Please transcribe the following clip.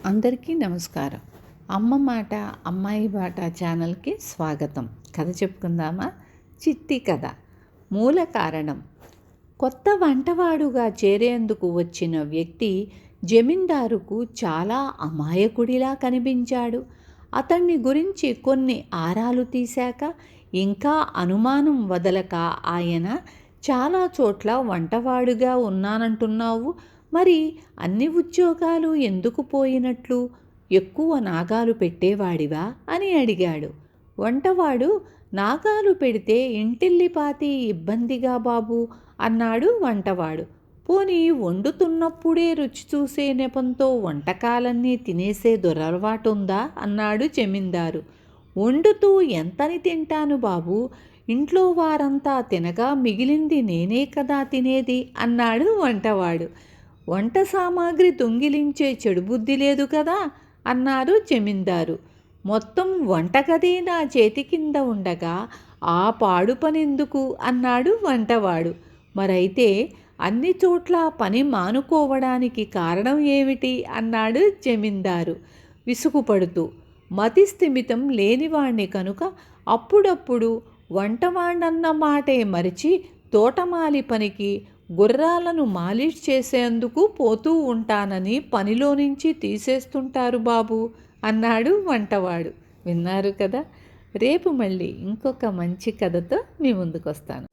అందరికీ నమస్కారం. అమ్మ మాట అమ్మాయి బాట ఛానల్కి స్వాగతం. కథ చెప్పుకుందామా? చిట్టి కథ. మూల కారణం. కొత్త వంటవాడుగా చేరేందుకు వచ్చిన వ్యక్తి జమీందారుకు చాలా అమాయకుడిలా కనిపించాడు. అతన్ని గురించి కొన్ని ఆరాలు తీశాక ఇంకా అనుమానం వదలక ఆయన, చాలా చోట్ల వంటవాడుగా ఉన్నానంటున్నావు, మరి అన్ని ఉద్యోగాలు ఎందుకు పోయినట్లు? ఎక్కువ నాగాలు పెట్టేవాడివా అని అడిగాడు. వంటవాడు, నాగాలు పెడితే ఇంటిల్లిపాతి ఇబ్బందిగా బాబు అన్నాడు వంటవాడు. పోనీ వండుతున్నప్పుడే రుచి చూసే నెపంతో వంటకాలన్నీ తినేసే దురలవాటుందా అన్నాడు జమీందారు. వండుతూ ఎంతని తింటాను బాబు, ఇంట్లో వారంతా తినగా మిగిలింది నేనే కదా తినేది అన్నాడు వంటవాడు. వంట సామాగ్రి దొంగిలించే చెడు బుద్ధి లేదు కదా అన్నారు జమీందారు. మొత్తం వంటగది నా చేతి కింద ఉండగా ఆ పాడు పనెందుకు అన్నాడు వంటవాడు. మరైతే అన్ని చోట్ల పని మానుకోవడానికి కారణం ఏమిటి అన్నాడు జమీందారు విసుగుపడుతూ. మతి స్థిమితం లేనివాణ్ణి కనుక అప్పుడప్పుడు వంటవాణ్ణన్న మాటే మరిచి తోటమాలి పనికి, గుర్రాలను మాలిష్ చేసేందుకు పోతూ ఉంటానని పనిలో నుంచి తీసేస్తుంటారు బాబు అన్నాడు వంటవాడు. విన్నారు కదా. రేపు మళ్ళీ ఇంకొక మంచి కథతో మీ ముందుకు వస్తాను.